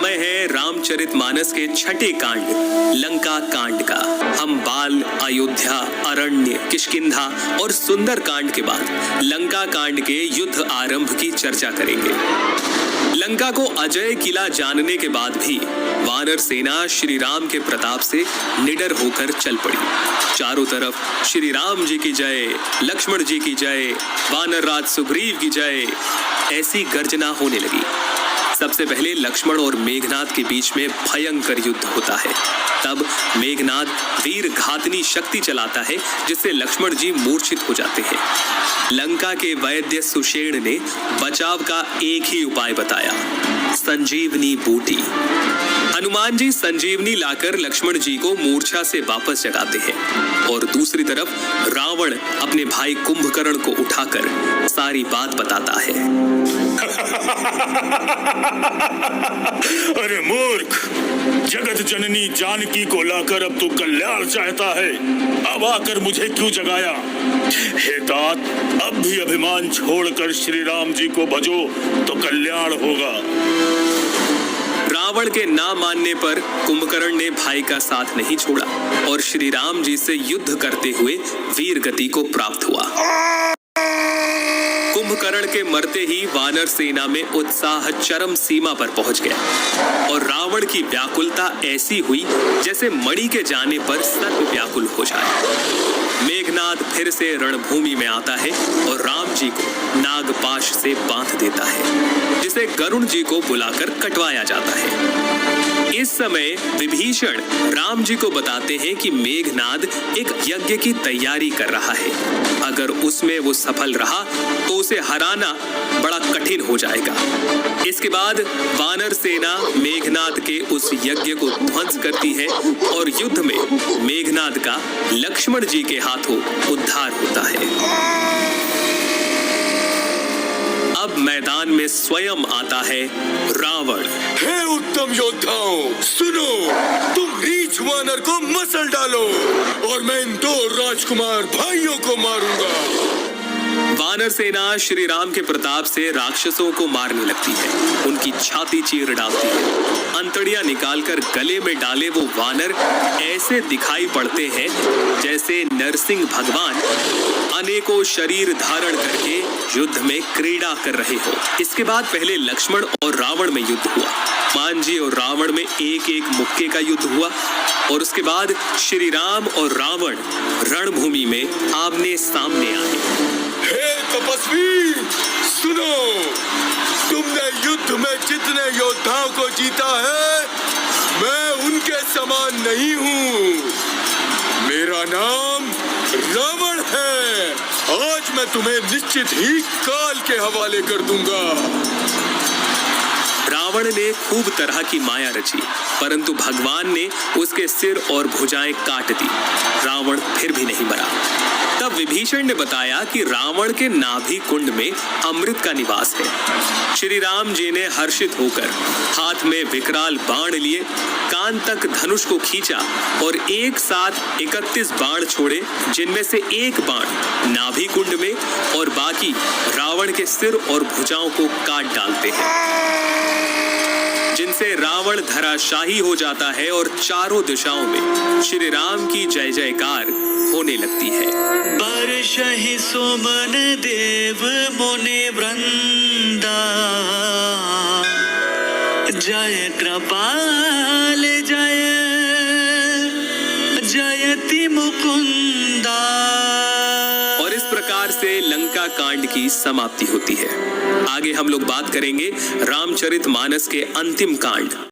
समय है रामचरितमानस के छठे कांड लंका कांड का। हम बाल, अयोध्या, अरण्य, किष्किंधा और सुंदर कांड के बाद लंका कांड के युद्ध आरंभ की चर्चा करेंगे। लंका को अजय किला जानने के बाद भी वानर सेना श्री राम के प्रताप से निडर होकर चल पड़ी। चारों तरफ श्री राम जी की जय, लक्ष्मण जी की जय, वानर राज सुग्रीव की जय, ऐसी गर्जना होने लगी। सबसे पहले लक्ष्मण और मेघनाद के बीच में भयंकर युद्ध होता है। तब मेघनाद वीर घातनी शक्ति चलाता है जिससे लक्ष्मण जी मूर्छित हो जाते हैं। लंका के वैद्य सुषेण ने बचाव का एक ही उपाय बताया, संजीवनी बूटी। हनुमान जी संजीवनी लाकर लक्ष्मण जी को मूर्छा से वापस जगाते हैं और दूसरी तरफ रावण अपने भाई कुंभकर्ण को उठाकर सारी बात बताता है। अरे मूर्ख, जगत जननी जानकी को लाकर अब तू कल्याण चाहता है। अब आकर मुझे क्यों जगाया? हे तात, अब भी अभिमान छोड़कर श्री राम जी को भजो तो कल्याण होगा। रावण के ना मानने पर कुंभकर्ण ने भाई का साथ नहीं छोड़ा और श्री राम जी से युद्ध करते हुए वीर गति को प्राप्त हुआ। कुंभकर्ण के मरते ही वानर सेना में उत्साह चरम सीमा पर पहुंच गया और रावण की व्याकुलता ऐसी हुई जैसे मणि के जाने पर सर्प व्याकुल हो जाए। मेघनाद फिर से रणभूमि में आता है और राम जी को नागपाश से बांध देता है, जिसे गरुण जी को बुलाकर कटवाया जाता है। इस समय विभीषण राम जी को बताते हैं कि मेघनाद एक यज्ञ की तैयारी कर रहा है। अगर उसमें वो सफल रहा तो उसे हराना बड़ा कठिन हो जाएगा। इसके बाद वानर सेना मेघनाद के उस यज्ञ को ध्वंस करती है और युद्ध में मेघनाद का लक्ष्मण जी के हाथों उद्धार होता है। अब मैदान में स्वयं आता है रावण। हे उत्तम योद्धाओं, सुनो, तुम रीछ वानर को मसल डालो और मैं इन दो राजकुमार भाइयों को मारूंगा। वानर सेना श्री राम के प्रताप से राक्षसों को मारने लगती है, उनकी छाती चीर डालती है। अंतड़ियां निकालकर गले में डाले वो वानर ऐसे दिखाई पड़ते हैं जैसे नरसिंह भगवान अनेकों शरीर धारण करके युद्ध में क्रीड़ा कर रहे हो। इसके बाद पहले लक्ष्मण और रावण में युद्ध हुआ। मांझी और रावण में एक एक मुक्के का युद्ध हुआ और उसके बाद श्री राम और रावण रणभूमि में आमने सामने आए। हे तपस्वी, सुनो, तुमने युद्ध में जितने योद्धाओं को जीता है, मैं उनके समान नहीं हूँ। मेरा नाम रावण है। आज मैं तुम्हें निश्चित ही काल के हवाले कर दूंगा। रावण ने खूब तरह की माया रची, परंतु भगवान ने उसके सिर और भुजाएं काट दी। रावण फिर भी नहीं मरा। तब विभीषण ने बताया कि रावण के नाभि कुंड में अमृत का निवास है। श्री राम जी ने हर्षित होकर हाथ में विकराल बाण लिए, कान तक धनुष को खींचा और एक साथ 31 बाण छोड़े, जिनमें से एक बाण नाभि कुंड में और बाकी रावण के सिर और भुजाओं को काट डालते हैं, जिनसे रावण धराशाही हो जाता है और चारों दिशाओं में श्री राम की जय जयकार होने लगती है। बर्षहि सुमन देव मुनि वृंदा, जय कृपाल जय जयति मुकुंदा। और इस प्रकार से लंका कांड की समाप्ति होती है। आगे हम लोग बात करेंगे रामचरितमानस के अंतिम कांड